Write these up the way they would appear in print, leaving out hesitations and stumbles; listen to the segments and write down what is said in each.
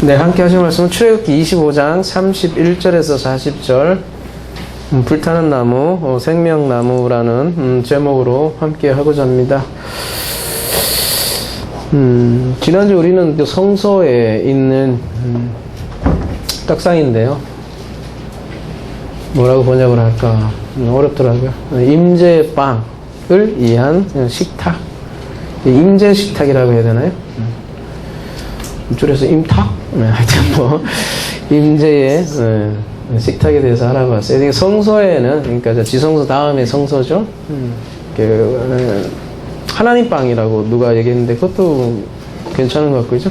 네, 함께 하실 말씀은 출애굽기 25장 31절에서 40절 불타는 나무, 생명나무라는 제목으로 함께 하고자 합니다. 지난주 우리는 성서에 있는 떡상인데요. 뭐라고 번역을 할까? 어렵더라고요. 임재빵을 위한 식탁. 임재식탁이라고 해야 되나요? 줄여서 임탁? 네, 하여튼 뭐 임재의 식탁에 대해서 알아봤어요. 성서에는, 그러니까 지성서 다음에 성서죠. 하나님 빵이라고 누가 얘기했는데 그것도 괜찮은 것 같고, 그죠?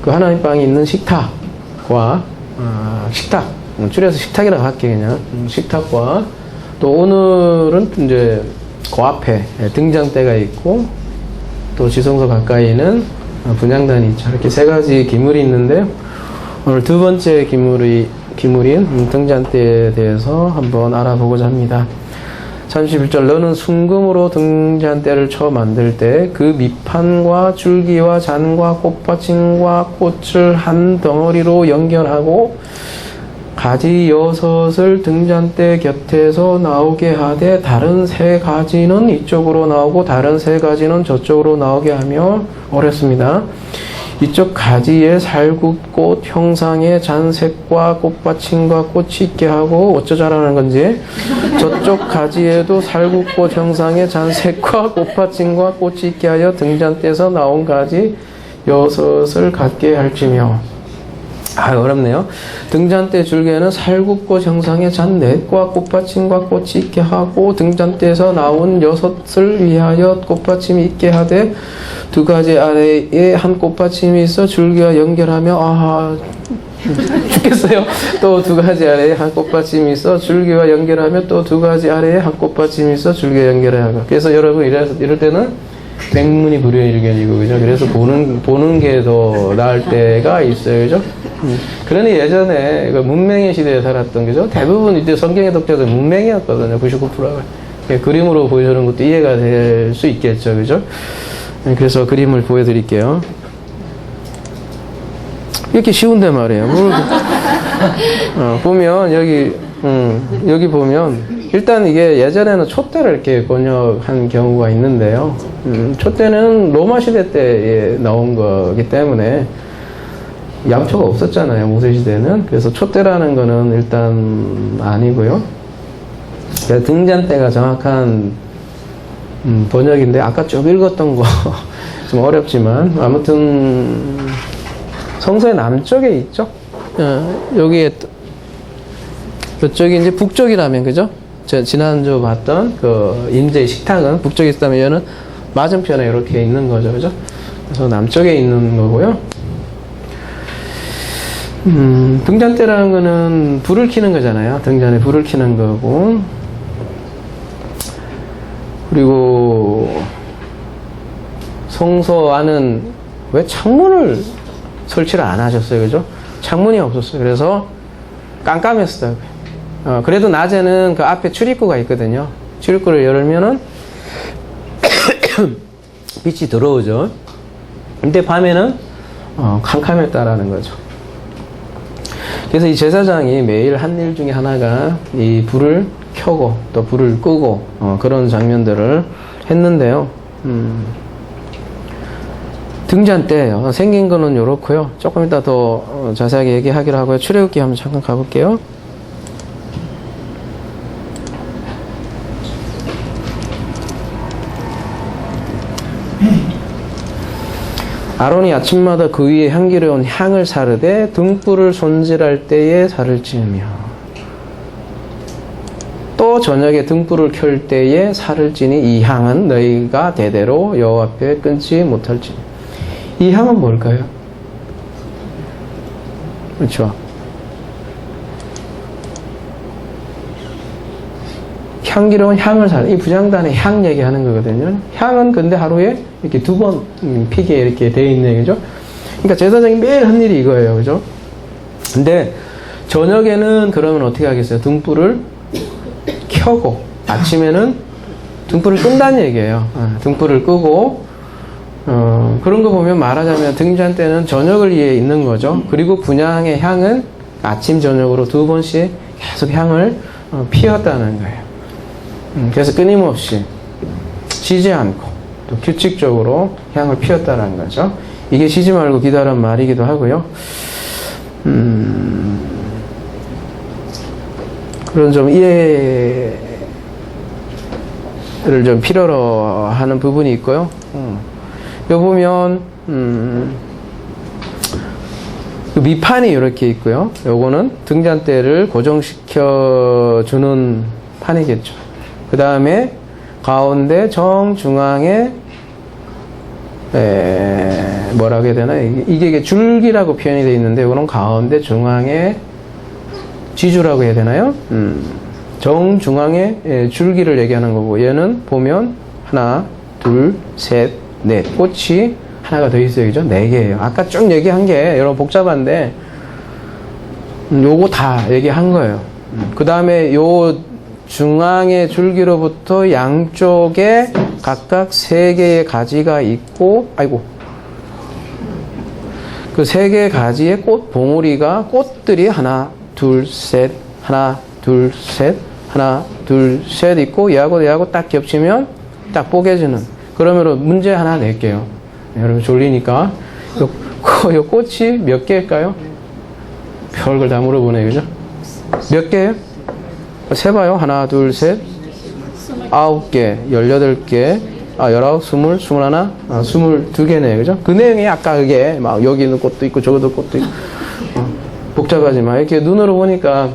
그 하나님 빵이 있는 식탁과 식탁, 줄여서 식탁이라고 할게 그냥. 식탁과 또 오늘은 이제 그 앞에 등잔대가 있고 또 지성소 가까이는 분향단이 있죠. 이렇게 세 가지 기물이 있는데 오늘 두 번째 기물인 등잔대에 대해서 한번 알아보고자 합니다. 31절 너는 순금으로 등잔대를 쳐 만들 때 그 밑판과 줄기와 잔과 꽃받침과 꽃을 한 덩어리로 연결하고 가지 6을 등잔대 곁에서 나오게 하되 다른 3가지는 이쪽으로 나오고 다른 3가지는 저쪽으로 나오게 하며 어렵습니다. 이쪽 가지에 살구꽃 형상의 잔색과 꽃받침과 꽃이 있게 하고 어쩌자라는 건지 저쪽 가지에도 살구꽃 형상의 잔색과 꽃받침과 꽃이 있게 하여 등잔대에서 나온 가지 6을 갖게 할지며. 어렵네요. 등잔대 줄기에는 살구꽃 형상의 잔넷과 꽃받침과 꽃이 있게 하고 등잔대에서 나온 6을 위하여 꽃받침이 있게 하되 두 가지 아래에 한 꽃받침이 있어 줄기와 연결하며 죽겠어요. 또 두 가지 아래에 한 꽃받침이 있어 줄기와 연결하며 또 두 가지 아래에 한 꽃받침이 있어 줄기와 연결하고. 그래서 여러분 이럴 때는 백문이 불여일견이고, 그죠? 그래서 보는 게 더 나을 때가 있어요, 그죠? 그러니 예전에 그 문맹의 시대에 살았던, 그죠? 대부분 이때 성경의 독자들 문맹이었거든요, 99%가. 그림으로 보여주는 것도 이해가 될 수 있겠죠, 그죠? 그래서 그림을 보여드릴게요. 이렇게 쉬운데 말이에요. 보면 여기 보면 일단 이게 예전에는 촛대를 이렇게 번역한 경우가 있는데요. 촛대는 로마 시대 때 나온 거기 때문에 양초가 없었잖아요, 모세 시대는. 그래서 촛대라는 거는 일단 아니고요. 등잔대가 정확한 번역인데 아까 쭉 읽었던 거 좀 어렵지만 아무튼 성서의 남쪽에 있죠. 여기에 이쪽이 이제 북쪽이라면, 그죠? 제가 지난주 봤던 그 임재의 식탁은 북쪽에 있다면 얘는 맞은편에 이렇게 있는 거죠, 그죠? 그래서 남쪽에 있는 거고요. 등잔대라는 거는 불을 켜는 거잖아요. 등잔에 불을 켜는 거고. 그리고 성서 안은 왜 창문을 설치를 안 하셨어요, 그죠? 창문이 없었어요. 그래서 깜깜했어요. 그래도 낮에는 그 앞에 출입구가 있거든요. 출입구를 열면은 빛이 들어오죠. 근데 밤에는 캄캄했다라는 거죠. 그래서 이 제사장이 매일 한 일 중에 하나가 이 불을 켜고 또 불을 끄고 그런 장면들을 했는데요. 등잔대예요. 생긴 거는 이렇고요. 조금 이따 더 자세하게 얘기하기로 하고요. 출애굽기 한번 잠깐 가볼게요. 아론이 아침마다 그 위에 향기로운 향을 사르되 등불을 손질할 때에 살을 찌우며 또 저녁에 등불을 켤 때에 살을 찌니 이 향은 너희가 대대로 여호와 앞에 끊지 못할지니. 이 향은 뭘까요? 그렇죠. 향기로운 향을 사르. 이 부장단의 향 얘기하는 거거든요. 향은 근데 하루에 이렇게 2번 피게 이렇게 돼 있네, 그죠? 그러니까 제사장이 매일 한 일이 이거예요, 그죠? 근데 저녁에는 그러면 어떻게 하겠어요? 등불을 켜고 아침에는 등불을 끈다는 얘기예요. 등불을 끄고 그런 거 보면 말하자면 등잔 때는 저녁을 위해 있는 거죠. 그리고 분향의 향은 아침, 저녁으로 2번씩 계속 향을 피웠다는 거예요. 그래서 끊임없이 쉬지 않고 또 규칙적으로 향을 피웠다는 거죠. 이게 쉬지 말고 기다란 말이기도 하고요. 그런 좀 이해를 좀 필요로 하는 부분이 있고요. 여기 보면 그 밑판이 이렇게 있고요. 요거는 등잔대를 고정시켜 주는 판이겠죠. 그 다음에 가운데 정중앙에 뭐라고 해야 되나, 이게 줄기라고 표현이 되어 있는데 이거는 가운데 중앙에 지주라고 해야 되나요? 정중앙에 줄기를 얘기하는 거고, 얘는 보면 하나, 둘, 셋, 넷, 꽃이 하나가 더 있어요. 그죠? 4개예요. 아까 쭉 얘기한 게 여러분 복잡한데 요거 다 얘기한 거예요. 그 다음에 요 중앙의 줄기로부터 양쪽에 각각 3개의 가지가 있고, 아이고, 그 3개의 가지의 꽃 봉우리가, 꽃들이 하나, 둘, 셋, 하나, 둘, 셋, 하나, 둘, 셋 있고, 얘하고 딱 겹치면 딱 뽀개지는. 그러면 문제 하나 낼게요. 여러분 졸리니까. 요 꽃이 몇 개일까요? 별걸 다 물어보네, 그죠? 몇 개예요? 세봐요. 하나, 둘, 셋, 9개, 18개, 19, 20, 21, 22개네. 그죠? 그 내용이 아까 그게 막 여기 있는 꽃도 있고 저기도 꽃도 있고 복잡하지만 이렇게 눈으로 보니까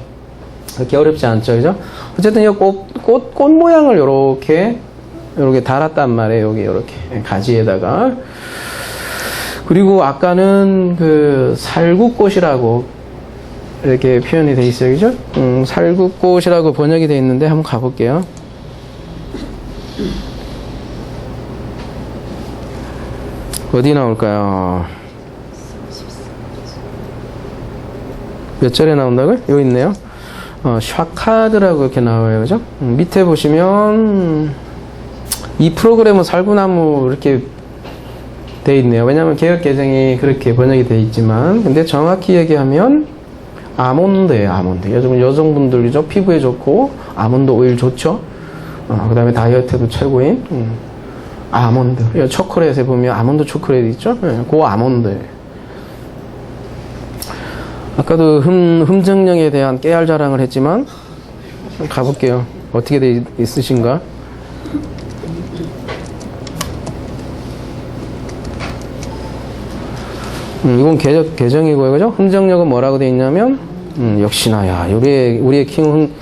그렇게 어렵지 않죠. 그죠? 어쨌든 이 꽃 모양을 요렇게 달았단 말이에요. 여기 이렇게 가지에다가. 그리고 아까는 그 살구꽃이라고 이렇게 표현이 돼 있어요. 그죠? 살구꽃이라고 번역이 돼 있는데 한번 가볼게요. 어디 나올까요? 몇 절에 나온다고요? 여기 있네요. 샤카드라고 이렇게 나와요. 그죠? 밑에 보시면 이 프로그램은 살구나무 이렇게 돼 있네요. 왜냐하면 개역 개정이 그렇게 번역이 돼 있지만, 근데 정확히 얘기하면 아몬드예요. 아몬드. 여성분들이죠. 피부에 좋고 아몬드 오일 좋죠. 그 다음에 다이어트에도 최고인 아몬드. 초콜릿에 보면 아몬드 초콜릿 있죠. 그 아몬드. 아까도 흠정령에 대한 깨알 자랑을 했지만 가볼게요. 어떻게 돼 있으신가? 이건 개정이고요. 그죠? 흠정력은 뭐라고 되어 있냐면, 역시나, 야, 우리의 킹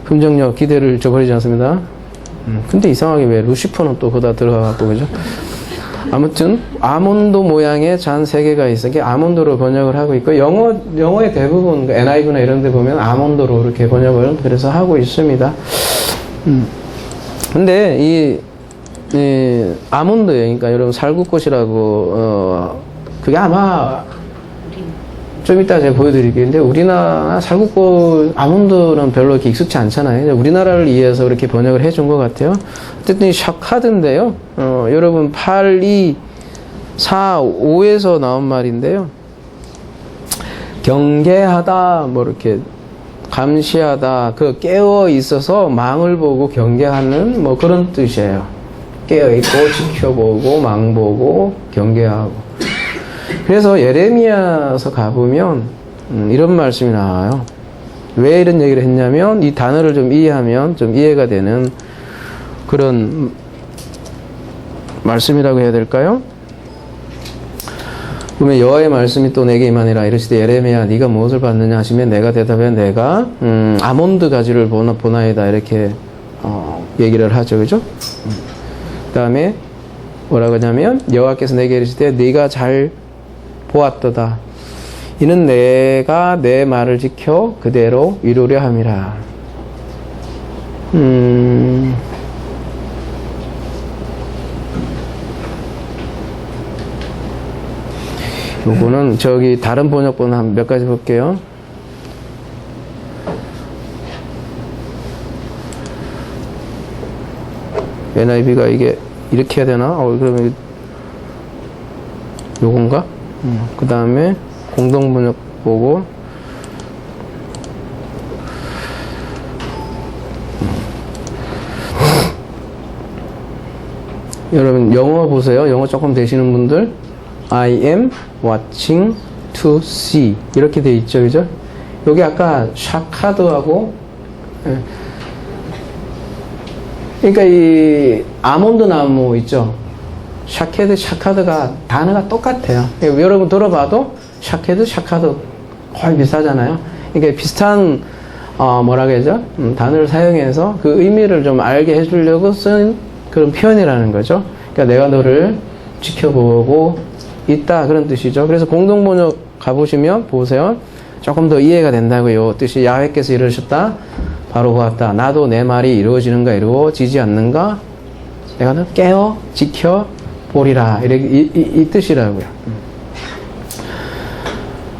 흠정력 기대를 저버리지 않습니다. 근데 이상하게 왜 루시퍼는 또 거기다 들어가고, 그죠? 아무튼, 아몬드 모양의 잔 3개가 있어. 이게 아몬드로 번역을 하고 있고, 영어의 대부분, NIV나 이런 데 보면 아몬드로 이렇게 번역을 그래서 하고 있습니다. 근데 이 아몬드예요. 그러니까 여러분 살구꽃이라고, 그게 아마 좀 이따 제가 보여드릴게요. 근데 우리나라 살구꽃 아몬드는 별로 이렇게 익숙치 않잖아요. 우리나라를 위해서 그렇게 번역을 해준 것 같아요. 어쨌든 이 샤카드인데요. 여러분 8, 2, 4, 5에서 나온 말인데요. 경계하다, 뭐 이렇게 감시하다, 그 깨어 있어서 망을 보고 경계하는 뭐 그런 뜻이에요. 깨어 있고 지켜보고 망보고 경계하고. 그래서 예레미야서 가보면 이런 말씀이 나와요. 왜 이런 얘기를 했냐면 이 단어를 좀 이해하면 좀 이해가 되는 그런 말씀이라고 해야 될까요? 보면 여호와의 말씀이 또 내게 임하니라. 이르시되 예레미야 네가 무엇을 봤느냐 하시면 내가 대답해 내가 아몬드 가지를 보나이다 이렇게 얘기를 하죠. 그죠? 그 다음에 뭐라고 하냐면 여호와께서 내게 이르시되 네가 잘 보았도다. 이는 내가 내 말을 지켜 그대로 이루려 함이라. 요거는 저기 다른 번역본 한 몇 가지 볼게요. NIV가 이게 이렇게 해야 되나? 그러면 요건가? 그 다음에 공동번역 보고 여러분 영어 보세요. 영어 조금 되시는 분들 I am watching to see 이렇게 돼 있죠, 그죠? 여기 아까 샤카드하고 그러니까 이 아몬드 나무 있죠? 샤카드가 단어가 똑같아요. 그러니까 여러분 들어봐도 샤카드 거의 비슷하잖아요. 그러니까 비슷한 뭐라 그러죠? 단어를 사용해서 그 의미를 좀 알게 해주려고 쓴 그런 표현이라는 거죠. 그러니까 내가 너를 지켜보고 있다 그런 뜻이죠. 그래서 공동번역 가보시면 보세요. 조금 더 이해가 된다고요. 뜻이 야훼께서 이르셨다. 바로 보았다. 나도 내 말이 이루어지는가 이루어지지 않는가 내가 너 깨어 지켜 보리라. 이렇게 이 뜻이라고요.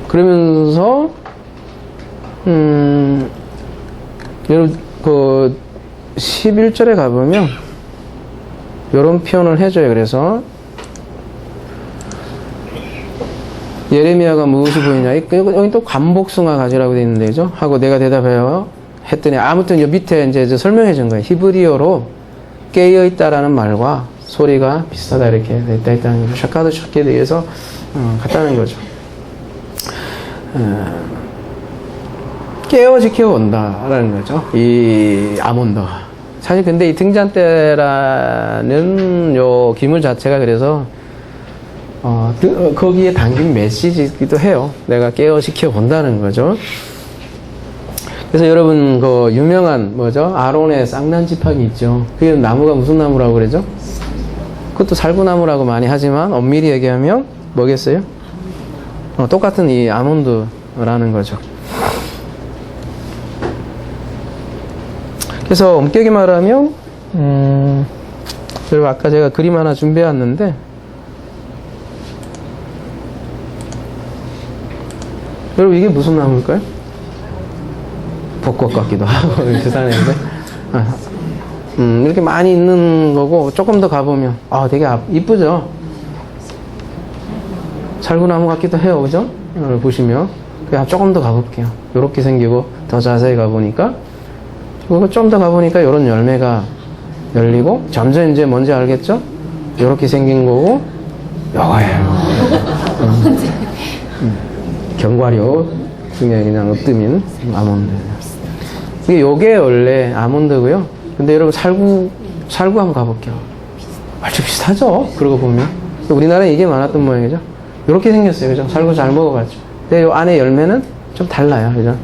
그러면서 여러분 그 11절에 가보면 이런 표현을 해줘요. 그래서 예레미야가 무엇이 보이냐? 여기 또 관복숭아 가지라고 되어 있는데, 그죠? 하고 내가 대답해요. 했더니, 아무튼 요 밑에 이제 설명해 준 거예요. 히브리어로 깨어있다라는 말과 소리가 비슷하다, 이렇게 있다는 거죠. 샤카드에 대해서, 같다는 거죠. 깨어 지켜온다라는 거죠. 이 아몬드. 사실 근데 이 등잔대라는 요 기물 자체가 그래서 거기에 담긴 메시지이기도 해요. 내가 깨어시켜 본다는 거죠. 그래서 여러분 그 유명한 뭐죠? 아론의 쌍난 지팡이 있죠. 그게 나무가 무슨 나무라고 그러죠? 그것도 살구나무라고 많이 하지만 엄밀히 얘기하면 뭐겠어요? 똑같은 이 아몬드라는 거죠. 그래서 엄격히 말하면 그리고 아까 제가 그림 하나 준비해 왔는데 여러분 이게 무슨 나무일까요? 벚꽃 같기도 하고 비슷하는데 이렇게 많이 있는 거고 조금 더 가보면 되게 이쁘죠? 살구나무 같기도 해요, 그죠? 보시면 그냥 조금 더 가볼게요. 이렇게 생기고 더 자세히 가보니까 그리고 좀 더 가보니까 이런 열매가 열리고 점점 이제 뭔지 알겠죠? 이렇게 생긴 거고 요거예요. 견과류 중에 그냥 으뜸인 아몬드. 요게 원래 아몬드고요. 근데 여러분 살구 한번 가볼게요. 아주 비슷하죠? 그러고 보면 우리나라에 이게 많았던 모양이죠. 이렇게 생겼어요, 그죠? 살구 잘 먹어봤죠. 근데 요 안에 열매는 좀 달라요, 그죠?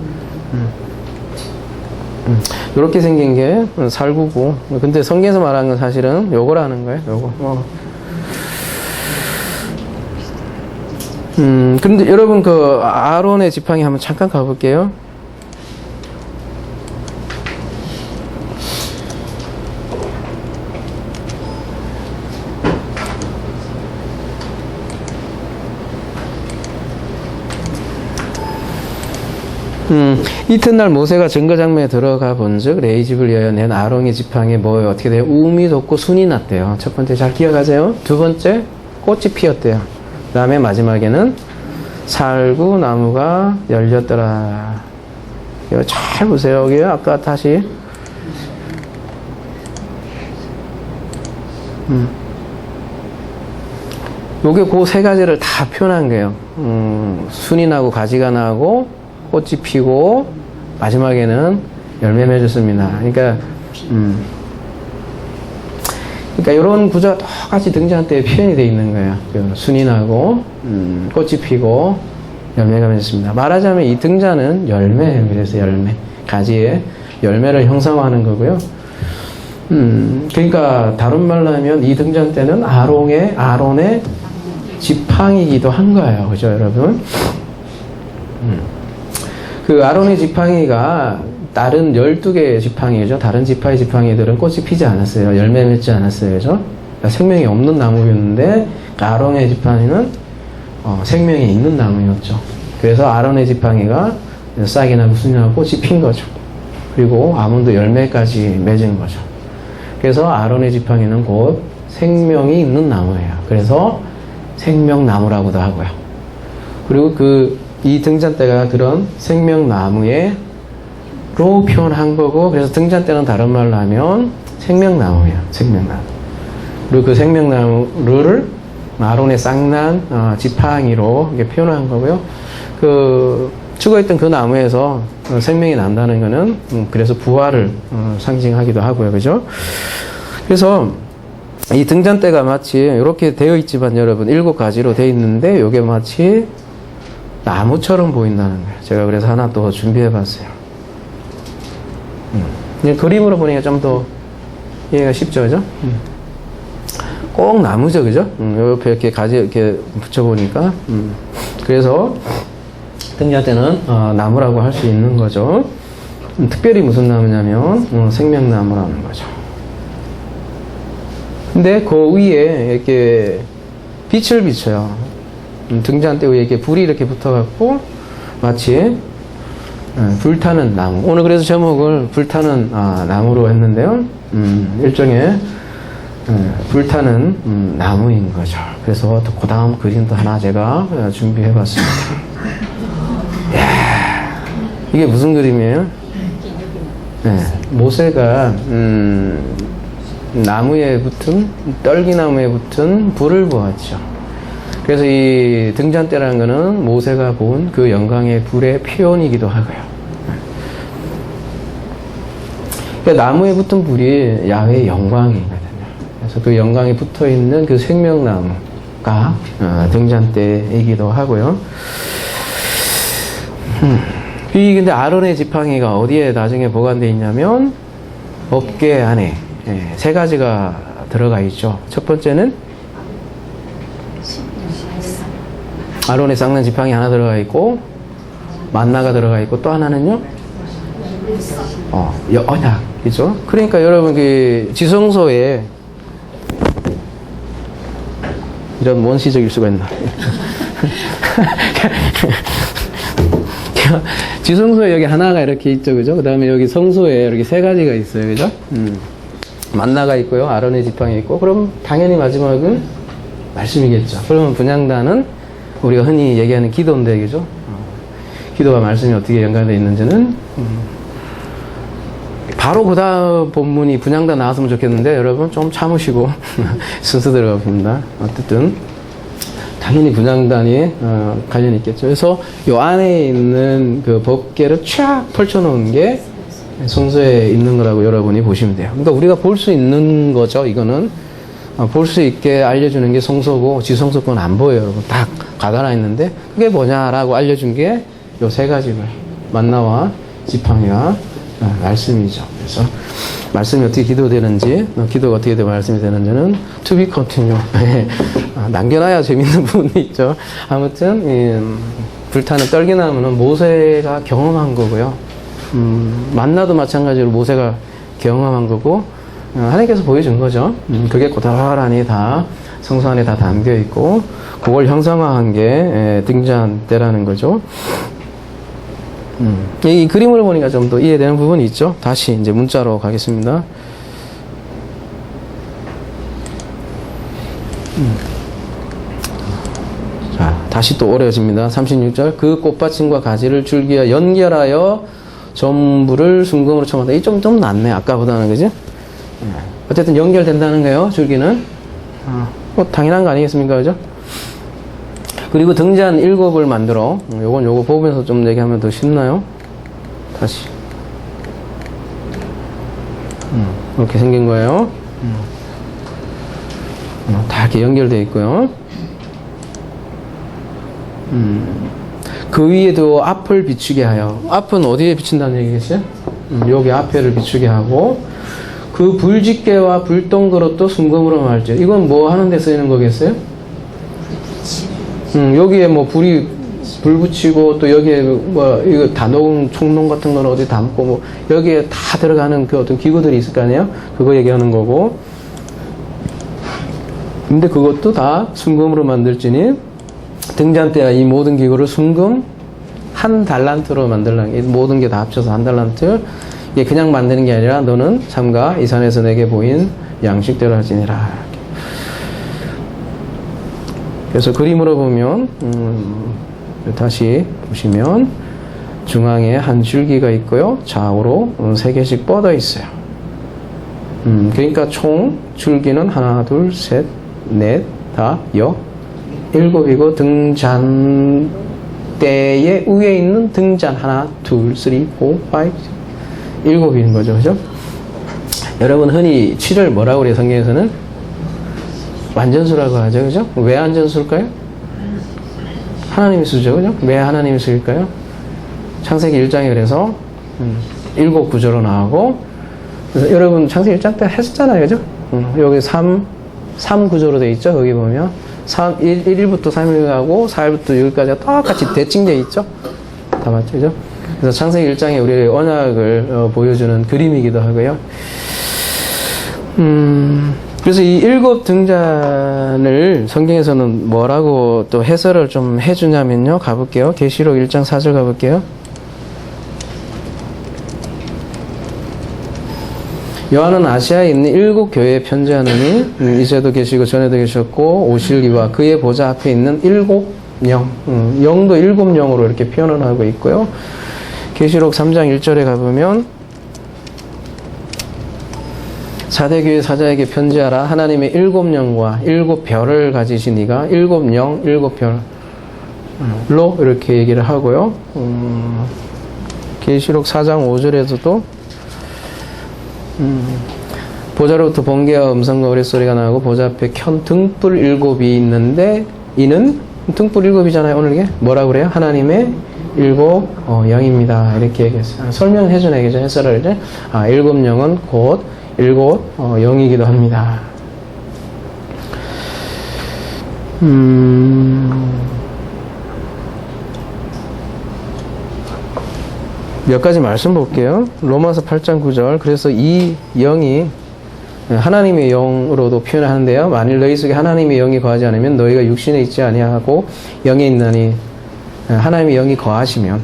이렇게 생긴 게 살구고, 근데 성경에서 말하는 건 사실은 요거라는 거예요. 요거. 그런데 여러분 그 아론의 지팡이 한번 잠깐 가볼게요. 이튿날 모세가 증거장면에 들어가 본즉 레위 집을 위하여 낸 아론의 지팡이에 뭐 어떻게 돼요? 우음이 돋고 순이 났대요. 첫 번째 잘 기억하세요. 두 번째 꽃이 피었대요. 그 다음에 마지막에는 살구 나무가 열렸더라. 이거 잘 보세요. 여기 아까 다시 요게 그 세 가지를 다 표현한 거예요. 순이 나고 가지가 나고 꽃이 피고 마지막에는 열매 맺었습니다. 그러니까 이런 구조가 똑같이 등잔대에 표현이 되어 있는 거예요. 순이 나고 꽃이 피고 열매가 맺었습니다. 말하자면 이 등잔은 열매예요. 그래서 열매, 가지에 열매를 형상화하는 거고요. 그러니까 다른 말로 하면 이 등잔대는 아론의 지팡이기도 한 거예요. 그죠, 여러분? 그 아론의 지팡이가 다른 12개의 지팡이죠. 다른 지파의 지팡이들은 꽃이 피지 않았어요. 열매 맺지 않았어요. 그죠? 그러니까 생명이 없는 나무였는데 아론의 지팡이는 생명이 있는 나무였죠. 그래서 아론의 지팡이가 싹이나 무순이나 꽃이 핀 거죠. 그리고 아몬드 열매까지 맺은 거죠. 그래서 아론의 지팡이는 곧 생명이 있는 나무예요. 그래서 생명나무라고도 하고요. 그리고 이 등잔대가 그런 생명나무로 표현한 거고, 그래서 등잔대는 다른 말로 하면 생명나무예요. 생명나무. 그리고 그 생명나무를 아론의 쌍난 지팡이로 이렇게 표현한 거고요. 죽어있던 그 나무에서 생명이 난다는 거는 그래서 부활을 상징하기도 하고요. 그죠? 그래서 이 등잔대가 마치 이렇게 되어 있지만 여러분 7가지로 되어 있는데 이게 마치 나무처럼 보인다는 거예요. 제가 그래서 하나 또 준비해 봤어요. 그림으로 보니까 좀 더 이해가 쉽죠, 그죠? 꼭 나무죠, 그죠? 옆에 이렇게 가지 이렇게 붙여보니까. 그래서 등잔대는 나무라고 할 수 있는 거죠. 특별히 무슨 나무냐면 생명나무라는 거죠. 근데 그 위에 이렇게 빛을 비춰요. 등잔대 위에 이렇게 불이 이렇게 붙어갖고 마치 불타는 나무. 오늘 그래서 제목을 불타는 나무로 했는데요. 일종의 불타는 나무인 거죠. 그래서 그 다음 그림도 하나 제가 준비해 봤습니다. 이게 무슨 그림이에요? 네, 모세가 나무에 붙은 떨기나무에 붙은 불을 보았죠. 그래서 이 등잔대라는 것은 모세가 본 그 영광의 불의 표현이기도 하고요. 그러니까 나무에 붙은 불이 야훼의 영광이거든요. 그래서 그 영광에 붙어 있는 그 생명나무가 등잔대이기도 하고요. 근데 아론의 지팡이가 어디에 나중에 보관되어 있냐면 어깨 안에 3가지가 들어가 있죠. 첫 번째는 아론의 쌍난 지팡이 하나 들어가 있고 만나가 들어가 있고 또 하나는요 언약, 그죠? 그러니까 여러분 그 지성소에 이런 원시적일 수가 있나? 지성소에 여기 하나가 이렇게 있죠, 그죠? 그 다음에 여기 성소에 이렇게 3가지가 있어요, 그죠? 만나가 있고요, 아론의 지팡이 있고, 그럼 당연히 마지막은 말씀이겠죠. 그러면 분향단은 우리가 흔히 얘기하는 기도인데, 그죠? 기도와 말씀이 어떻게 연관되어 있는지는 바로 그 다음 본문이 분향단 나왔으면 좋겠는데 여러분 좀 참으시고 순서 들어가 봅니다. 어쨌든 당연히 분향단이 관련이 있겠죠. 그래서 요 안에 있는 그 법궤를 쫙 펼쳐놓은 게 성소에 있는 거라고 여러분이 보시면 돼요. 그러니까 우리가 볼 수 있는 거죠. 이거는 볼 수 있게 알려주는 게 성소고 지성소 건 안 보여요. 여러분 딱 가다나 있는데 그게 뭐냐라고 알려준 게 요 3가지를 만나와 지팡이와 말씀이죠. 그래서 말씀이 어떻게 기도되는지, 기도가 어떻게 되고 말씀이 되는지는 to be continue. 남겨놔야 재밌는 부분이 있죠. 아무튼 불타는 떨기나무는 모세가 경험한 거고요. 만나도 마찬가지로 모세가 경험한 거고 하나님께서 보여준 거죠. 그게 고스란히 다 성소 안에 다 담겨 있고 그걸 형상화한 게 등잔대라는 거죠. 이 그림을 보니까 좀 더 이해되는 부분이 있죠. 다시 이제 문자로 가겠습니다. 자, 다시 또 어려워집니다. 36절. 그 꽃받침과 가지를 줄기와 연결하여 전부를 순금으로 첨한다. 이 좀 낫네. 아까보다는, 그지? 어쨌든 연결된다는 거예요, 줄기는. 당연한 거 아니겠습니까? 그죠? 그리고 등잔 7을 만들어. 요거 보면서 좀 얘기하면 더 쉽나요? 다시. 이렇게 생긴 거예요. 다 이렇게 연결되어 있고요. 그 위에도 앞을 비추게 하여. 앞은 어디에 비친다는 얘기겠어요? 여기 앞에를 비추게 하고, 그 불집게와 불동그릇도 순금으로 말죠. 이건 뭐 하는 데 쓰이는 거겠어요? 여기에 뭐 불 붙이고 또 여기에 뭐 이거 단옥 총농 같은 거는 어디 담고 뭐 여기에 다 들어가는 그 어떤 기구들이 있을 거 아니에요? 그거 얘기하는 거고. 근데 그것도 다 순금으로 만들지니 등잔대와 이 모든 기구를 순금 1달란트로 만들라는 게 모든 게 다 합쳐서 1달란트. 이게 그냥 만드는 게 아니라 너는 삼가 이 산에서 내게 보인 양식대로 하지니라. 그래서 그림으로 보면 다시 보시면 중앙에 한 줄기가 있고요. 좌우로 3개씩 뻗어 있어요. 그러니까 총 줄기는 하나, 둘, 셋, 넷, 다, 7이고 등잔대의 위에 있는 등잔 하나, 둘, 3, 4, 5, 7인 거죠. 그죠? 여러분 흔히 7을 뭐라고 그래요? 성경에서는 완전수라고 하죠. 그죠? 왜 완전수일까요? 하나님이 수죠. 그죠? 왜 하나님이 수일까요? 창세기 1장에 그래서 7 구조로 나오고, 그래서 여러분 창세기 1장 때 했었잖아요. 그죠? 여기 3 구조로 되어 있죠. 거기 보면 1일부터 3일하고 4일부터 6일까지가 똑같이 대칭되어 있죠. 다 맞죠? 그죠? 그래서 창세기 1장에 우리의 언약을 보여주는 그림이기도 하고요. 그래서 이 7 등잔을 성경에서는 뭐라고 또 해설을 좀 해주냐면요. 가볼게요. 계시록 1장 4절 가볼게요. 요한은 아시아에 있는 7 교회에 편지하느니 이제도 계시고 전에도 계셨고 오실 이와 그의 보좌 앞에 있는 7 영, 영도 7 영으로 이렇게 표현을 하고 있고요. 계시록 3장 1절에 가보면 4대 교회 사자에게 편지하라. 하나님의 7 영과 7 별을 가지신 이가 7 영, 7 별로 이렇게 얘기를 하고요. 계시록 4장 5절에서도 보좌로부터 번개와 음성과 우레소리가 나고 보좌 앞에 켠 등불 7이 있는데 이는 등불 7이잖아요. 오늘 이게 뭐라고 그래요? 하나님의 7 영입니다. 이렇게 얘기했어요. 설명해 주네. 그죠? 해설을 이제 7 영은 곧 7 영이기도 합니다. 몇 가지 말씀 볼게요. 로마서 8장 9절. 그래서 이 영이 하나님의 영으로도 표현하는데요. 만일 너희 속에 하나님의 영이 거하지 않으면 너희가 육신에 있지 아니하고 영에 있나니, 하나님의 영이 거하시면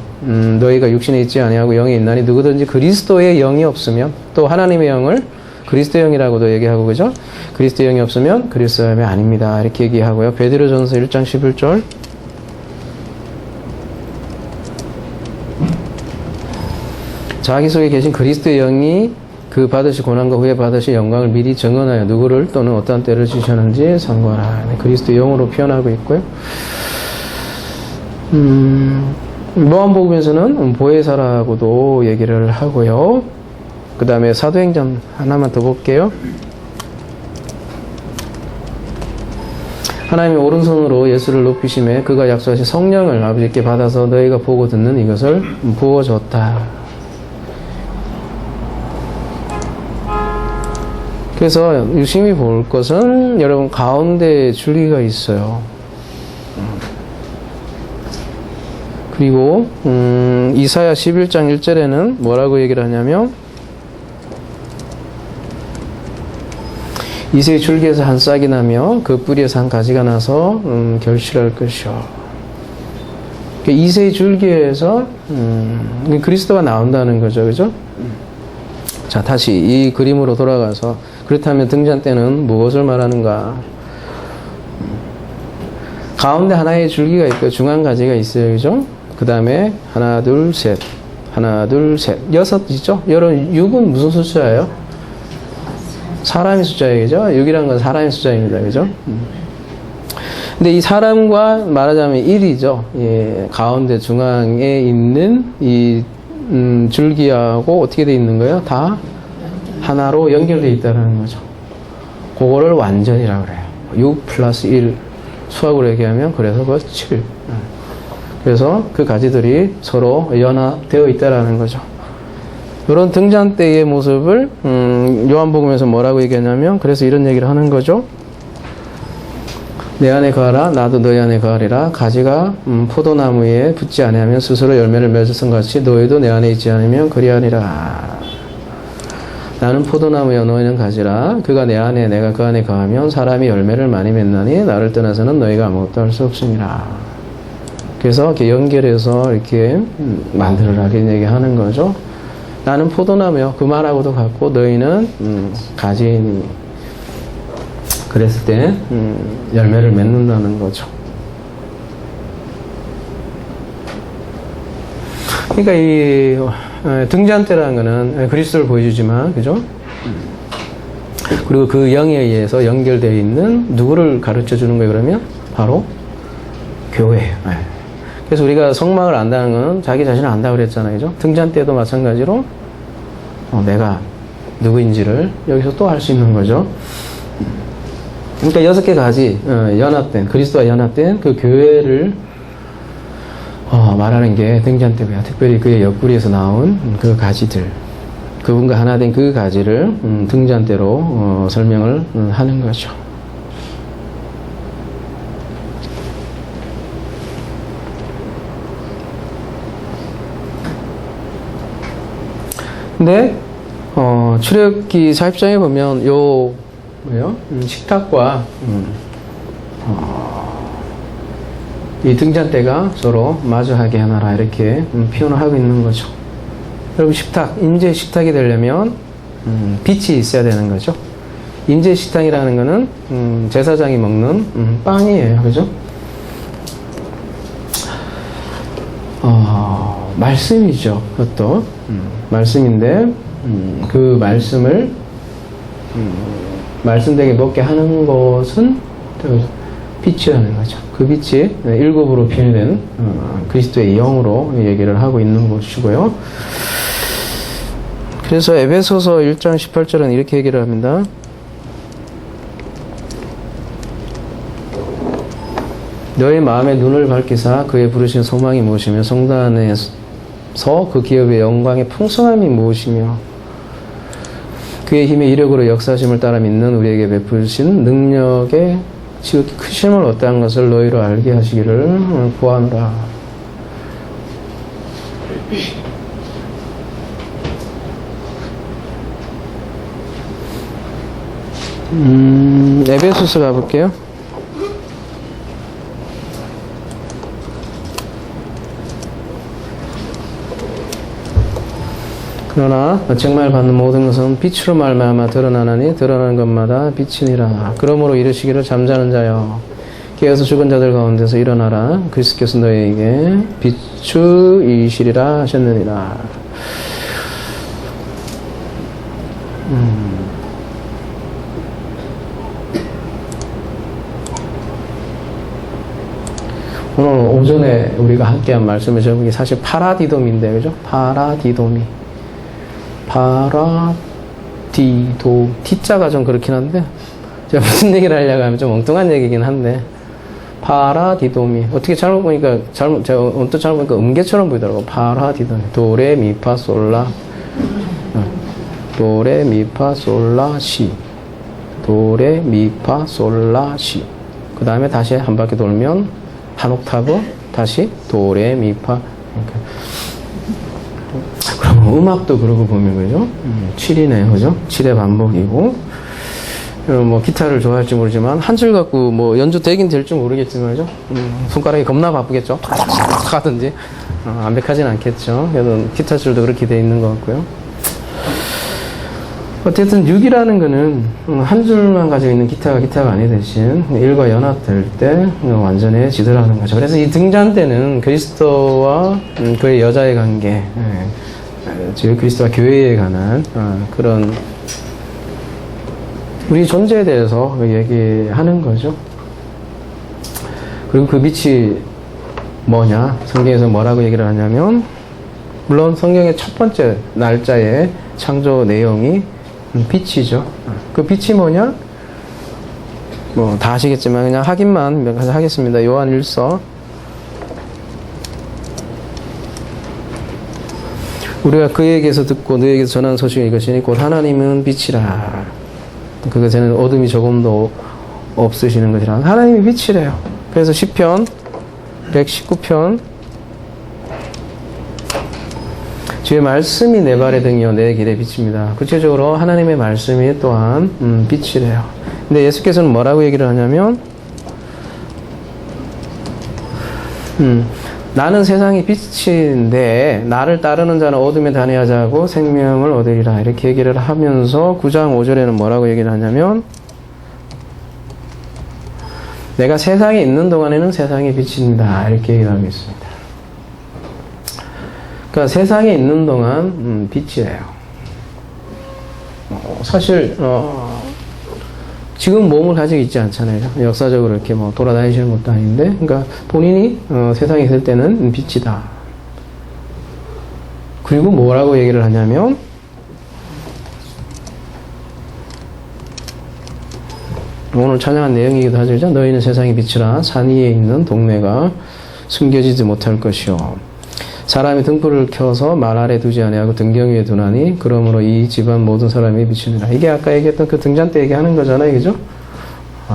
너희가 육신에 있지 아니하고 영에 있나니 누구든지 그리스도의 영이 없으면, 또 하나님의 영을 그리스도의 영이라고도 얘기하고, 그죠? 그리스도의 영이 없으면 그리스도의 영이 아닙니다. 이렇게 얘기하고요. 베드로전서 1장 11절. 자기 속에 계신 그리스도의 영이 그 받으실 고난과 후에 받으실 영광을 미리 증언하여 누구를 또는 어떠한 때를 주셨는지 상관하라. 그리스도의 영으로 표현하고 있고요. 요한복음에서는 보혜사라고도 얘기를 하고요. 그 다음에 사도행전 하나만 더 볼게요. 하나님의 오른손으로 예수를 높이심에 그가 약속하신 성령을 아버지께 받아서 너희가 보고 듣는 이것을 부어줬다. 그래서 유심히 볼 것은 여러분 가운데 줄기가 있어요. 그리고 이사야 11장 1절에는 뭐라고 얘기를 하냐면 이새의 줄기에서 한 싹이 나며 그 뿌리에서 한 가지가 나서 결실할 것이요. 이새의 줄기에서 그리스도가 나온다는 거죠. 그죠? 자, 다시 이 그림으로 돌아가서 그렇다면 등잔대는 무엇을 말하는가? 가운데 하나의 줄기가 있고 중앙 가지가 있어요. 그죠? 그 다음에 하나, 둘, 셋. 하나, 둘, 셋. 6이죠? 여러분, 6은 무슨 숫자예요? 사람의 숫자예요. 그죠? 6이라는 건 사람의 숫자입니다. 그죠? 근데 이 사람과 말하자면 1이죠. 예, 가운데 중앙에 있는 이 줄기하고 어떻게 되어 있는 거예요? 다 하나로 연결되어 있다는 거죠. 그거를 완전이라고 그래요. 6 플러스 1 수학으로 얘기하면 그래서 그 7. 그래서 그 가지들이 서로 연합되어 있다는 거죠. 이런 등잔대의 모습을 요한복음에서 뭐라고 얘기하냐면 그래서 이런 얘기를 하는 거죠. 내 안에 거하라 나도 너희 안에 거하리라. 가지가 포도나무에 붙지 아니하면 스스로 열매를 맺을 것 같이 너희도 내 안에 있지 않으면 그리하리라. 나는 포도나무여 너희는 가지라. 그가 내 안에 내가 그 안에 거하면 사람이 열매를 많이 맺나니 나를 떠나서는 너희가 아무것도 할 수 없습니다. 그래서 이렇게 연결해서 이렇게 만들어라 이런 얘기하는 거죠. 나는 포도나무여 그 말하고도 같고 너희는 가지니 그랬을 때 열매를 맺는다는 거죠. 그러니까 이 등잔대라는 거는 그리스도를 보여주지만, 그죠? 그리고 그 영에 의해서 연결되어 있는 누구를 가르쳐 주는 거예요, 그러면? 바로 교회예요. 그래서 우리가 성막을 안다는 건 자기 자신을 안다고 그랬잖아요, 그죠? 등잔대도 마찬가지로 내가 누구인지를 여기서 또 알 수 있는 거죠. 그러니까 6개 가지 연합된, 그리스도와 연합된 그 교회를 말하는 게 등잔대고요. 특별히 그의 옆구리에서 나온 그 가지들, 그분과 하나 된 그 가지를 등잔대로 설명을 하는 거죠. 근데 출애굽기 40장에 보면 식탁과 이 등잔대가 서로 마주하게 하나라 이렇게 표현을 하고 있는 거죠. 여러분 식탁, 임재 식탁이 되려면 빛이 있어야 되는 거죠. 임재 식탁이라는 거는 제사장이 먹는 빵이에요, 그죠? 말씀이죠. 그것도 말씀인데 그 말씀을 말씀되게 먹게 하는 것은 빛이라는 거죠. 그 빛이 1급으로 표현된 그리스도의 영으로 얘기를 하고 있는 것이고요. 그래서 에베소서 1장 18절은 이렇게 얘기를 합니다. 너의 마음의 눈을 밝히사 그의 부르신 소망이 무엇이며 성도 안에서 그 기업의 영광의 풍성함이 무엇이며 그의 힘의 이력으로 역사심을 따라 믿는 우리에게 베푸신 능력의 지극히 크심을 어떠한 것을 너희로 알게 하시기를 구하노라. 에베소서 가볼게요. 그러나 정말 받는 모든 것은 빛으로 말미암아 드러나나니 드러나는 것마다 빛이니라. 그러므로 이르시기를 잠자는 자여 깨어서 죽은 자들 가운데서 일어나라. 그리스도께서 너희에게 빛이시리라 하셨느니라. 오늘 오전에 우리가 함께한 말씀의 제목이 사실 파라디돔인데, 그죠? T자가 좀 그렇긴 한데, 제가 무슨 얘기를 하려고 하면 좀 엉뚱한 얘기긴 한데, 파라디돔이, 어떻게 잘못 보니까, 제가 언뜻 잘못 보니까 음계처럼 보이더라고. 파라디돔이. 도레미파솔라. 도레미파솔라시. 도레미파솔라시. 그 다음에 다시 한 바퀴 돌면, 한 옥타브, 다시 도레미파. 그럼 음악도 그러고 보면, 그죠? 7이네, 그죠? 7의 반복이고. 뭐, 기타를 좋아할지 모르지만, 한 줄 갖고 뭐, 연주 되긴 될지 모르겠지만, 그죠? 손가락이 겁나 바쁘겠죠? 탁탁탁 하든지. 완벽하진 않겠죠? 그래도 기타 줄도 그렇게 돼 있는 것 같고요. 어쨌든 6이라는 거는 한 줄만 가지고 있는 기타가 아니 대신 1과 연합될 때 완전해지더라는 거죠. 그래서 이 등잔대는 그리스도와 그의 여자의 관계, 즉 그리스도와 교회에 관한 그런 우리 존재에 대해서 얘기하는 거죠. 그리고 그 빛이 뭐냐? 성경에서 뭐라고 얘기를 하냐면, 물론 성경의 첫 번째 날짜의 창조 내용이 빛이죠. 그 빛이 뭐냐? 뭐 다 아시겠지만 그냥 확인만 몇 가지 하겠습니다. 요한 1서. 우리가 그에게서 듣고 너에게서 전한 소식이 이것이니 곧 하나님은 빛이라. 그것에는 어둠이 조금도 없으시는 것이라. 하나님이 빛이래요. 그래서 시편 119편 주의 말씀이 내 발의 등이요 내 길의 빛입니다. 구체적으로 하나님의 말씀이 또한 빛이래요. 근데 예수께서는 뭐라고 얘기를 하냐면 나는 세상의 빛인데 나를 따르는 자는 어둠에 다니하지 않고 생명을 얻으리라. 이렇게 얘기를 하면서 9장 5절에는 뭐라고 얘기를 하냐면 내가 세상에 있는 동안에는 세상의 빛입니다. 이렇게 얘기를 하고 있습니다. 그러니까 세상에 있는 동안 빛이에요. 사실 지금 몸을 가지고 있지 않잖아요. 역사적으로 이렇게 뭐 돌아다니시는 것도 아닌데, 그러니까 본인이 세상에 있을 때는 빛이다. 그리고 뭐라고 얘기를 하냐면 오늘 찬양한 내용이기도 하죠. 그죠? 너희는 세상의 빛이라 산 위에 있는 동네가 숨겨지지 못할 것이요. 사람이 등불을 켜서 말 아래 두지 아니하고 등경 위에 두나니 그러므로 이 집안 모든 사람이 비치느니라. 이게 아까 얘기했던 그 등잔 때 얘기하는 거잖아요. 그죠?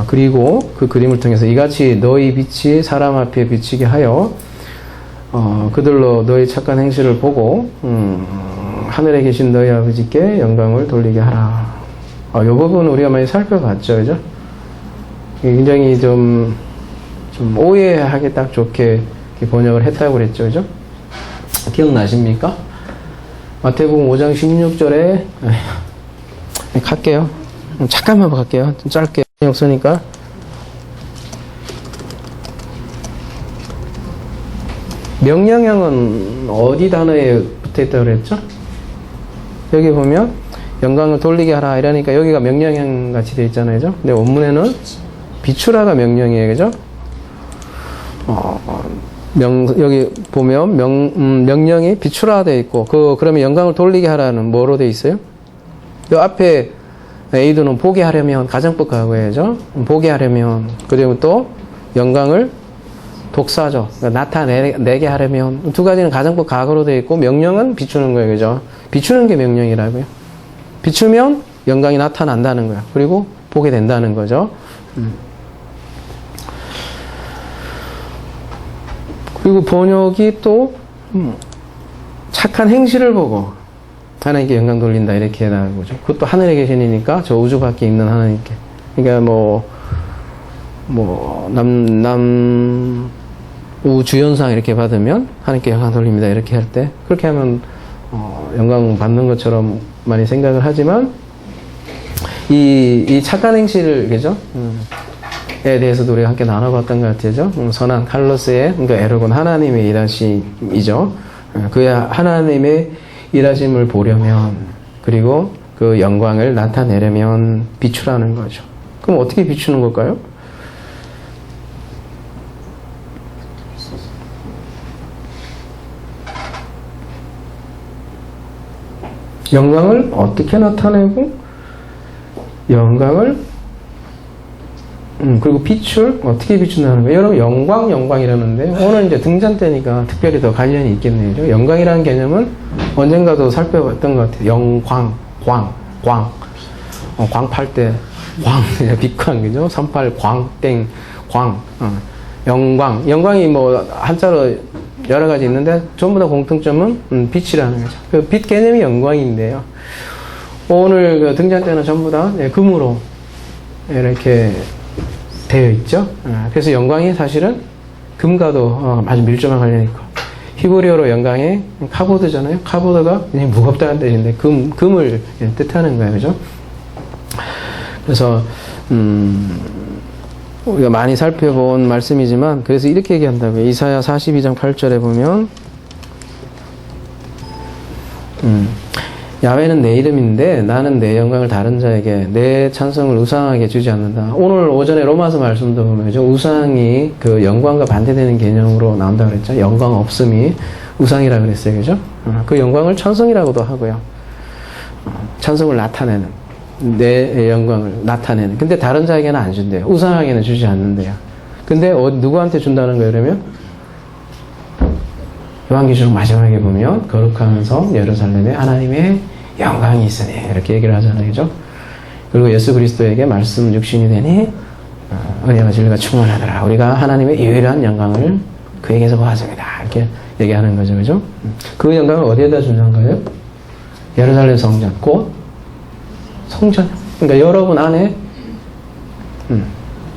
그리고 그 그림을 통해서 이같이 너희 빛이 사람 앞에 비치게 하여 그들로 너희 착한 행실을 보고 하늘에 계신 너희 아버지께 영광을 돌리게 하라. 이 부분 우리가 많이 살펴봤죠. 그죠? 굉장히 좀 오해하기 딱 좋게 번역을 했다고 그랬죠. 그죠? 기억나십니까? 마태복음 5장 16절에 갈게요. 잠깐만 갈게요. 좀 짧게 없으니까. 명령형은 어디 단어에 붙어 있다고 그랬죠? 여기 보면 영광을 돌리게 하라 이러니까 여기가 명령형 같이 되어 있잖아요. 그죠? 근데 원문에는 비추라가 명령이에요. 그죠? 여기 보면 명령이 비추라 되어 있고 그러면 영광을 돌리게 하라는 뭐로 되어 있어요? 요 앞에 A도는 보게 하려면 가정법 가구예죠. 보게 하려면 그리고 또 영광을 독사죠. 그러니까 나타내게 하려면 두 가지는 가정법 가구로 되어 있고 명령은 비추는 거예요. 그죠? 비추는 게 명령이라고요. 비추면 영광이 나타난다는 거예요. 그리고 보게 된다는 거죠. 그리고 번역이 또 착한 행실을 보고 하나님께 영광 돌린다 이렇게 해나가는 거죠. 그것도 하늘에 계시니까 저 우주 밖에 있는 하나님께. 그러니까 우주연상 이렇게 받으면 하나님께 영광 돌립니다 이렇게 할 때 그렇게 하면 영광 받는 것처럼 많이 생각을 하지만 이 착한 행실을 그죠? 에 대해서도 우리가 함께 나눠봤던 것 같아요. 선한 칼로스의 그러니까 에르곤 하나님의 일하심이죠. 그 하나님의 일하심을 보려면 그리고 그 영광을 나타내려면 비추라는 거죠. 그럼 어떻게 비추는 걸까요? 영광을 어떻게 나타내고 영광을 그리고 빛을 어떻게 비춘다는 거예요? 여러분 영광 이러는데 오늘 이제 등잔 때니까 특별히 더 관련이 있겠네요. 영광이라는 개념은 언젠가도 살펴봤던 것 같아요. 영광, 광팔 때 빛광 그죠? 38 광땡 영광이 뭐 한자로 여러 가지 있는데 전부 다 공통점은 빛이라는 거죠. 그 빛 개념이 영광인데요. 오늘 그 등잔 때는 전부 다 금으로 이렇게 되어 있죠. 그래서 영광이 사실은 금과도 아주 밀접한 관련이 있고 히브리어로 영광이 카보드잖아요. 카보드가 그냥 무겁다는 뜻인데 금을 뜻하는 거예요. 그죠? 그래서 우리가 많이 살펴본 말씀이지만 그래서 이렇게 얘기한다고요. 이사야 42장 8절에 보면 야훼는 내 이름인데 나는 내 영광을 다른 자에게 내 찬송을 우상하게 주지 않는다. 오늘 오전에 로마서 말씀도 보면 우상이 그 영광과 반대되는 개념으로 나온다고 그랬죠. 영광 없음이 우상이라고 그랬어요. 그죠? 그 영광을 찬송이라고도 하고요. 찬송을 나타내는 내 영광을 나타내는. 근데 다른 자에게는 안 준대요. 우상에게는 주지 않는데요. 근데 누구한테 준다는 거예요? 그러면 요한계시록 마지막에 보면 거룩한 성 예루살렘에 하나님의 영광이 있으니 이렇게 얘기를 하잖아요. 그죠? 그리고 예수 그리스도에게 말씀 육신이 되니 은혜와 진리가 충만하더라. 우리가 하나님의 유일한 영광을 그에게서 보았습니다. 이렇게 얘기하는 거죠. 그죠? 그 영광을 어디에다 주는 거예요? 예루살렘 성전, 곧 성전. 그러니까 여러분 안에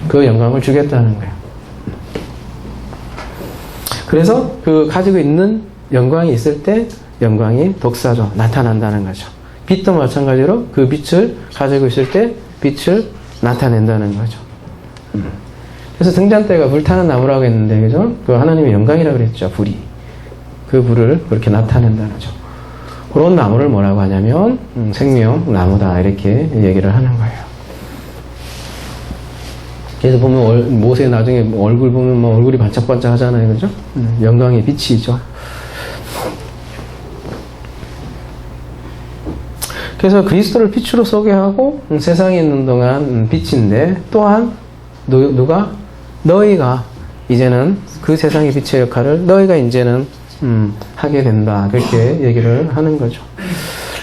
그 영광을 주겠다는 거예요. 그래서 그 가지고 있는 영광이 있을 때 영광이 독사죠. 나타난다는 거죠. 빛도 마찬가지로 그 빛을 가지고 있을 때 빛을 나타낸다는 거죠. 그래서 등잔대가 불타는 나무라고 했는데, 그죠? 그 하나님의 영광이라고 그랬죠. 불이. 그 불을 그렇게 나타낸다는 거죠. 그런 나무를 뭐라고 하냐면 생명 나무다 이렇게 얘기를 하는 거예요. 그래서 보면 모세 나중에 얼굴 보면 뭐 얼굴이 반짝반짝 하잖아요, 그죠? 영광의 빛이죠. 그래서 그리스도를 빛으로 소개하고 세상에 있는 동안 빛인데 또한 누가? 너희가 이제는 그 세상의 빛의 역할을 너희가 이제는 하게 된다. 그렇게 얘기를 하는 거죠.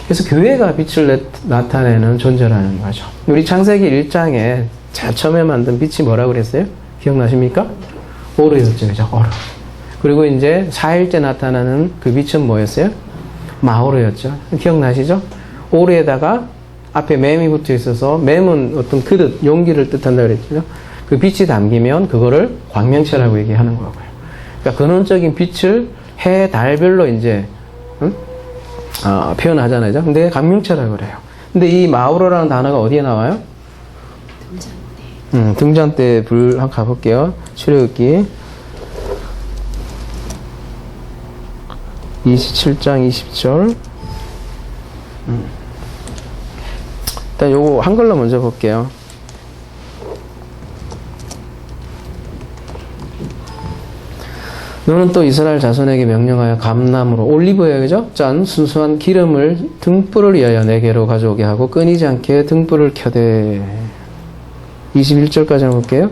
그래서 교회가 빛을 나타내는 존재라는 거죠. 우리 창세기 1장에 처음에 만든 빛이 뭐라고 그랬어요? 기억나십니까? 오르였죠. 그죠? 오르. 그리고 이제 4일째 나타나는 그 빛은 뭐였어요? 마오르였죠. 기억나시죠? 오르에다가 앞에 맴이 붙어 있어서 맴은 어떤 그릇, 용기를 뜻한다 그랬죠. 그 빛이 담기면 그거를 광명체라고 얘기하는 거고요. 그러니까 근원적인 빛을 해, 달별로 이제 표현하잖아요. 근데 광명체라고 그래요. 근데 이 마오르라는 단어가 어디에 나와요? 등잔 때 불 한번 가볼게요. 출애굽기 27장 20절. 일단 요거 한글로 먼저 볼게요. 너는 또 이스라엘 자손에게 명령하여 감나무로 올리브예요, 그죠? 짠 순수한 기름을 등불을 위하여 내게로 가져오게 하고 끊이지 않게 등불을 켜되. 21절까지 한번 볼게요.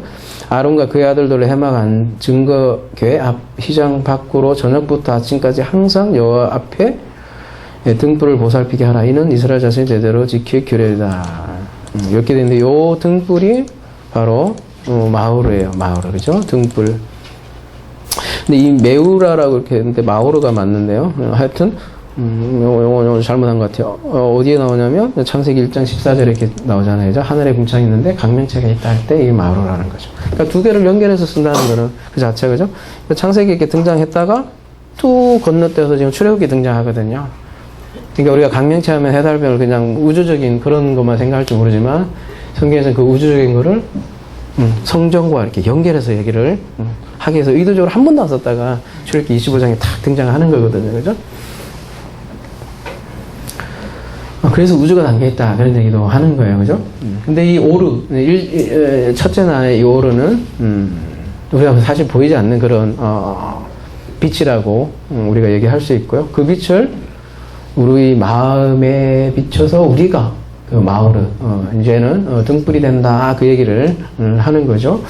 아론과 그의 아들들을 해막 안 증거궤 앞 휘장 밖으로 저녁부터 아침까지 항상 여호와 앞에 등불을 보살피게 하라. 이는 이스라엘 자손이 제대로 지킬 규례다. 이렇게 되는데 요 등불이 바로 마오르예요. 마오르, 그죠? 등불. 근데 이 메우라라고 이렇게 했는데 마오르가 맞는데요. 하여튼 요거 잘못한 것 같아요. 어디에 나오냐면 창세기 1장 14절에 이렇게 나오잖아요. 그죠? 하늘에 궁창이 있는데 강명체가 있다 할 때 이 마오르라는 거죠. 그러니까 두 개를 연결해서 쓴다는 거는 그 자체, 그죠? 창세기 이렇게 등장했다가 또 건너뛰어서 지금 출애굽기 등장하거든요. 그러니까 우리가 강명체 하면 해달병을 그냥 우주적인 그런 것만 생각할지 모르지만 성경에서는 그 우주적인 거를 성경과 이렇게 연결해서 얘기를 하기 위해서 의도적으로 한 번도 안 썼다가 출애굽기 25장에 탁 등장하는 거거든요. 그죠? 그래서 우주가 담겨있다 그런 얘기도 하는 거예요. 그죠? 근데 이 오르 첫째 날의 이 오르는 우리가 사실 보이지 않는 그런 빛이라고 우리가 얘기할 수 있고요. 그 빛을 우리 마음에 비춰서 우리가 그 마오르 이제는 등불이 된다 그 얘기를 하는 거죠.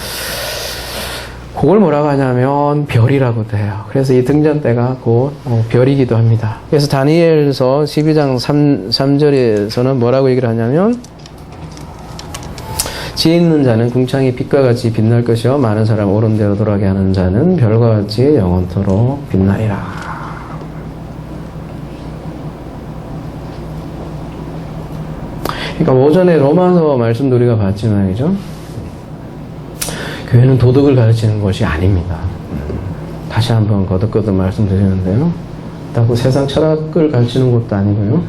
그걸 뭐라고 하냐면 별이라고도 해요. 그래서 이 등잔대가 곧 별이기도 합니다. 그래서 다니엘서 12장 3절에서는 뭐라고 얘기를 하냐면 지혜 있는 자는 궁창이 빛과 같이 빛날 것이요 많은 사람 오른대로 돌아가게 하는 자는 별과 같이 영원토록 빛나리라. 그러니까 오전에 로마서 말씀도 우리가 봤지만, 그죠? 교회는 도덕을 가르치는 것이 아닙니다. 다시 한번 거듭거듭 말씀드리는데요. 그렇다고 세상 철학을 가르치는 것도 아니고요.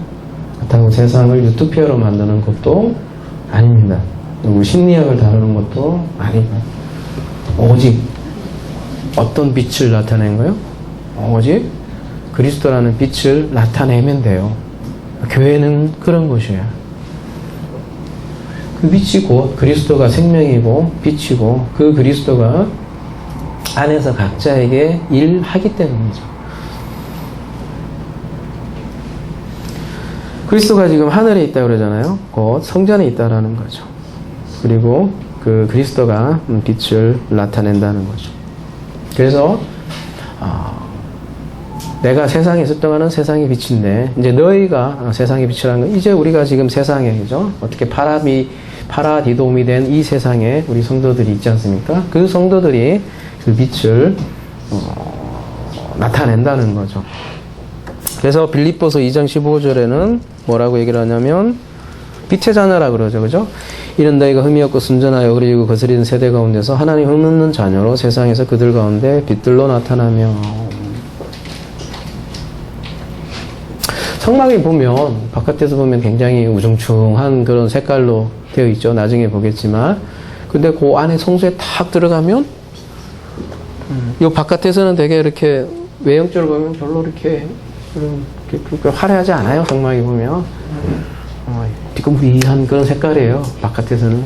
그렇다고 세상을 유토피아로 만드는 것도 아닙니다. 그리고 심리학을 다루는 것도 아니고 오직 어떤 빛을 나타낸 거예요? 오직 그리스도라는 빛을 나타내면 돼요. 교회는 그런 곳이에요. 그 빛이 곧 그리스도가 생명이고 빛이고 그 그리스도가 안에서 각자에게 일하기 때문이죠. 그리스도가 지금 하늘에 있다고 그러잖아요. 곧 성전에 있다라는 거죠. 그리고 그 그리스도가 빛을 나타낸다는 거죠. 그래서 내가 세상에 있을 동안은 세상의 빛인데 이제 너희가 세상의 빛이라는 건 이제 우리가 지금 세상에 그죠? 어떻게 파라디돔이 된 이 세상에 우리 성도들이 있지 않습니까? 그 성도들이 그 빛을 나타낸다는 거죠. 그래서 빌립보서 2장 15절에는 뭐라고 얘기를 하냐면 빛의 자녀라 그러죠. 그죠? 이런 너희가 흠이 없고 순전하여 의리고 거스리는 세대 가운데서 하나님 흠없는 자녀로 세상에서 그들 가운데 빛들로 나타나며. 성막에 보면 바깥에서 보면 굉장히 우중충한 그런 색깔로 되어 있죠. 나중에 보겠지만 근데 그 안에 성소에 탁 들어가면 이 바깥에서는 되게 이렇게 외형적으로 보면 별로 이렇게 화려하지 않아요. 성막이 보면 뒤꿈비한 그런 색깔이에요. 바깥에서는.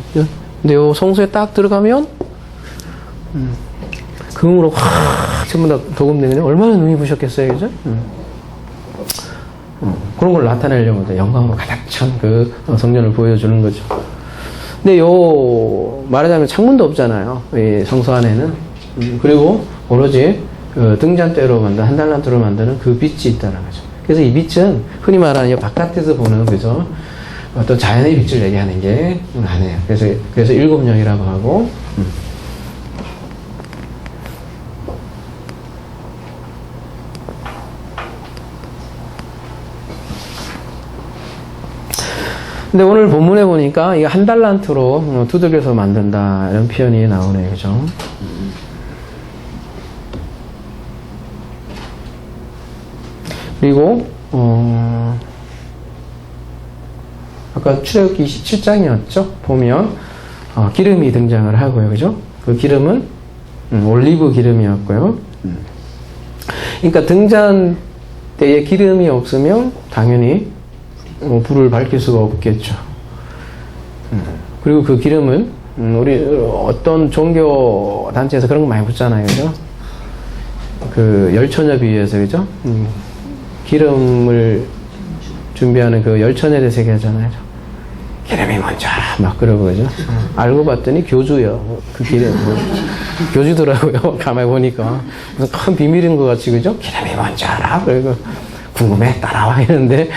근데 요 성소에 딱 들어가면 금으로 확 전부 다 도금되면 얼마나 눈이 부셨겠어요, 그죠? 그런 걸 나타내려고 영광으로 가득 찬 그 성전을 보여주는 거죠. 근데 요 말하자면 창문도 없잖아요. 이 성소 안에는. 그리고 오로지 그 등잔대로 만든 한 달란트로 만드는 그 빛이 있다는 거죠. 그래서 이 빛은 흔히 말하는 바깥에서 보는 그죠? 어떤 자연의 빛을 얘기하는 게 아니에요. 그래서 일곱령이라고 하고. 근데 오늘 본문에 보니까 이게 한 달란트로 두들겨서 만든다 이런 표현이 나오네요, 그죠? 그리고 아까 출애굽기 27장이었죠? 보면 기름이 등장을 하고요, 그죠? 그 기름은 올리브 기름이었고요. 그러니까 등잔대에 기름이 없으면 당연히 불을 밝힐 수가 없겠죠. 그리고 그 기름은 우리 어떤 종교 단체에서 그런 거 많이 붙잖아요, 그죠? 그 열처녀 비유에서, 그죠? 기름을 준비하는 그 열처녀에 대해서 얘기하잖아요. 기름이 먼저 막 그러고, 그죠? 알고 봤더니 교주요. 그 기름 교주더라고요. 가만히 보니까 무슨 큰 비밀인 것 같이, 그죠? 기름이 먼저 알아. 그리고 궁금해 따라와 이러는데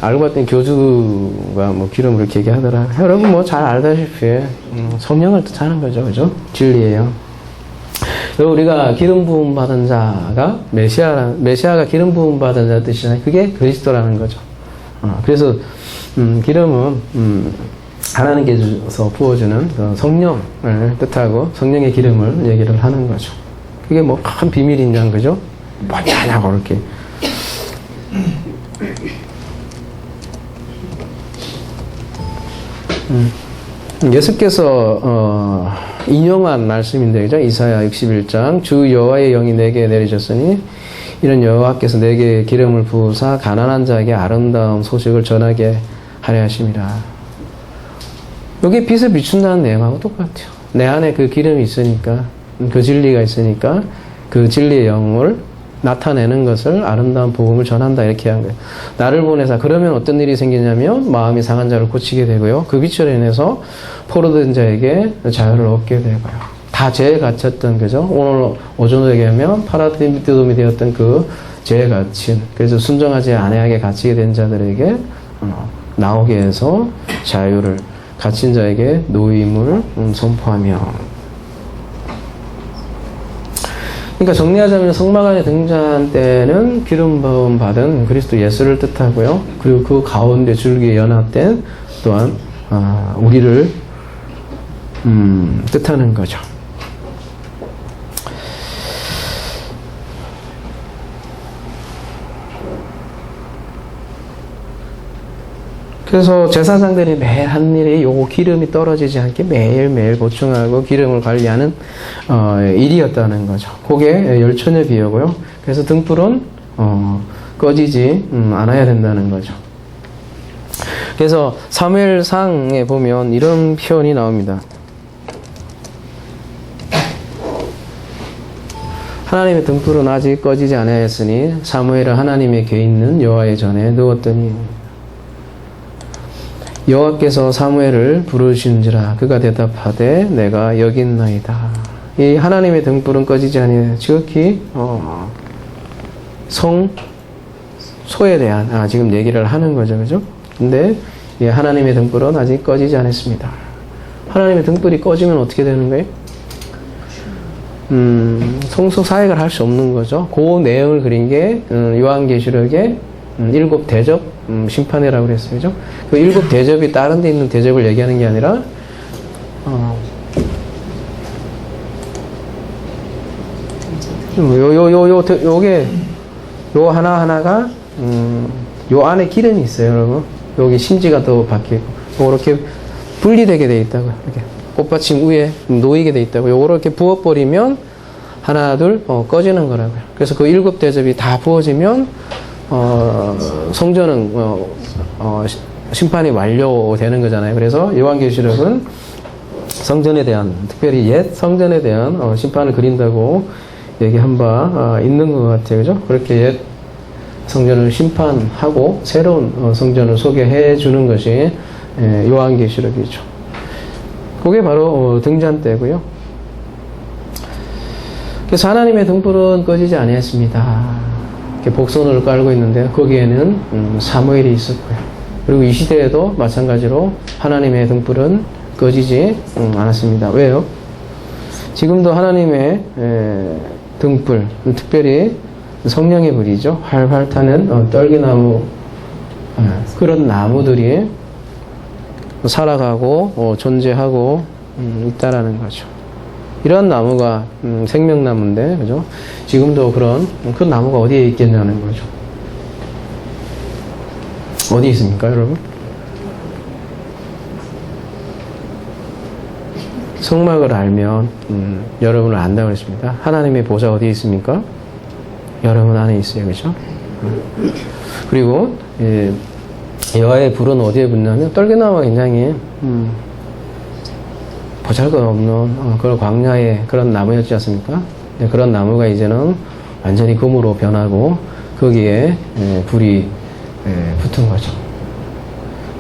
알고 봤더니 교주가 뭐 기름을 이렇게 얘기하더라. 여러분 뭐 잘 알다시피 성령을 뜻하는 거죠, 그죠? 진리예요. 우리가 기름 부음 받은 자가 메시아가 기름 부음 받은 자 뜻이잖아요. 그게 그리스도라는 거죠. 그래서 기름은 하나님께서 부어주는 그 성령을 뜻하고 성령의 기름을 얘기를 하는 거죠. 그게 뭐 큰 비밀이냐, 그죠? 뭐냐냐고 이렇게. 예수께서 인용한 말씀인데, 그죠? 이사야 61장 주 여호와의 영이 내게 내리셨으니 이런 여호와께서 내게 기름을 부으사 가난한 자에게 아름다운 소식을 전하게 하려 하심이라. 여기 빛을 비춘다는 내용하고 똑같아요. 내 안에 그 기름이 있으니까, 그 진리가 있으니까 그 진리의 영을 나타내는 것을 아름다운 복음을 전한다, 이렇게 한 거예요. 나를 보내사. 그러면 어떤 일이 생기냐면 마음이 상한 자를 고치게 되고요, 그 빛으로 인해서 포로된 자에게 자유를 얻게 되고요. 다 죄에 갇혔던, 그죠? 오늘 오전으로 얘기하면 파라디돔이 되었던 그 죄에 갇힌, 그래서 순종하지 아내에게 갇히게 된 자들에게 나오게 해서 자유를, 갇힌 자에게 노임을 선포하며. 그러니까 정리하자면 성막 안에 등잔대는 기름 부음 받은 그리스도 예수를 뜻하고요. 그리고 그 가운데 줄기에 연합된 또한 우리를 뜻하는 거죠. 그래서 제사장들이 매일 하는 일이 요 기름이 떨어지지 않게 매일매일 보충하고 기름을 관리하는 일이었다는 거죠. 그게 열처녀 비유고요. 그래서 등불은 꺼지지 않아야 된다는 거죠. 그래서 사무엘상에 보면 이런 표현이 나옵니다. 하나님의 등불은 아직 꺼지지 아니하였으니 사무엘은 하나님의 궤 있는 여호와의 전에 누웠더니 여호와께서 사무엘을 부르시는지라 그가 대답하되 내가 여기 있나이다. 이 하나님의 등불은 꺼지지 아니하여 지극히 성소에 대한 지금 얘기를 하는 거죠, 그죠? 근데 하나님의 등불은 아직 꺼지지 않았습니다. 하나님의 등불이 꺼지면 어떻게 되는 거예요? 성소 사역을 할 수 없는 거죠. 그 내용을 그린 게 요한계시록의 7 대접 심판회라고 그랬어요, 그죠? 그 7 대접이 다른 데 있는 대접을 얘기하는 게 아니라 요게 요 하나하나가 요 안에 기름이 있어요, 여러분. 여기 심지가 또 박히고 요렇게 분리되게 돼 있다고요. 이렇게 꽃받침 위에 놓이게 돼 있다고. 요거를 이렇게 부어버리면 하나 둘 꺼지는 거라고요. 그래서 그 7 대접이 다 부어지면 성전은 심판이 완료되는 거잖아요. 그래서 요한계시록은 성전에 대한, 특별히 옛 성전에 대한 심판을 그린다고 얘기한 바 있는 것 같아요. 그죠? 그렇게 옛 성전을 심판하고 새로운 성전을 소개해 주는 것이 요한계시록이죠. 그게 바로 등잔 때고요. 그래서 하나님의 등불은 꺼지지 아니했습니다. 이렇게 복선을 깔고 있는데 거기에는 사무엘이 있었고요. 그리고 이 시대에도 마찬가지로 하나님의 등불은 꺼지지 않았습니다. 왜요? 지금도 하나님의 등불, 특별히 성령의 불이죠. 활활 타는 떨기나무, 그런 나무들이 살아가고 존재하고 있다라는 거죠. 이런 나무가 생명나무인데, 그죠? 지금도 그 나무가 어디에 있겠냐는 거죠. 어디 있습니까, 여러분? 성막을 알면 여러분을 안다고 했습니다. 하나님의 보좌 어디에 있습니까? 여러분 안에 있어요, 그죠? 그리고 여호와의 불은 어디에 붙냐면 떨기나무가 굉장히 보잘것없는 그런 광야의 그런 나무였지 않습니까? 그런 나무가 이제는 완전히 금으로 변하고 거기에 불이 붙은 거죠.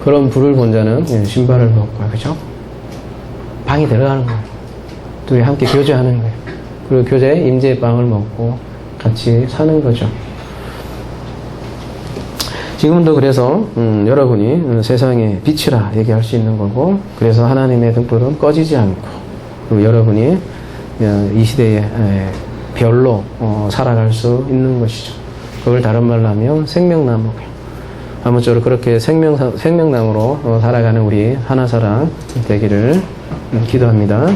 그런 불을 본 자는 신발을 벗고, 그죠? 방에 들어가는 거예요. 둘이 함께 교제하는 거예요. 그리고 교제에 임재의 빵을 먹고 같이 사는 거죠. 지금도 그래서 여러분이 세상의 빛이라 얘기할 수 있는 거고, 그래서 하나님의 등불은 꺼지지 않고, 그리고 여러분이 이 시대에 별로 살아갈 수 있는 것이죠. 그걸 다른 말로 하면 생명나무고요. 아무쪼록 그렇게 생명나무로 살아가는 우리 하나사랑 되기를 기도합니다.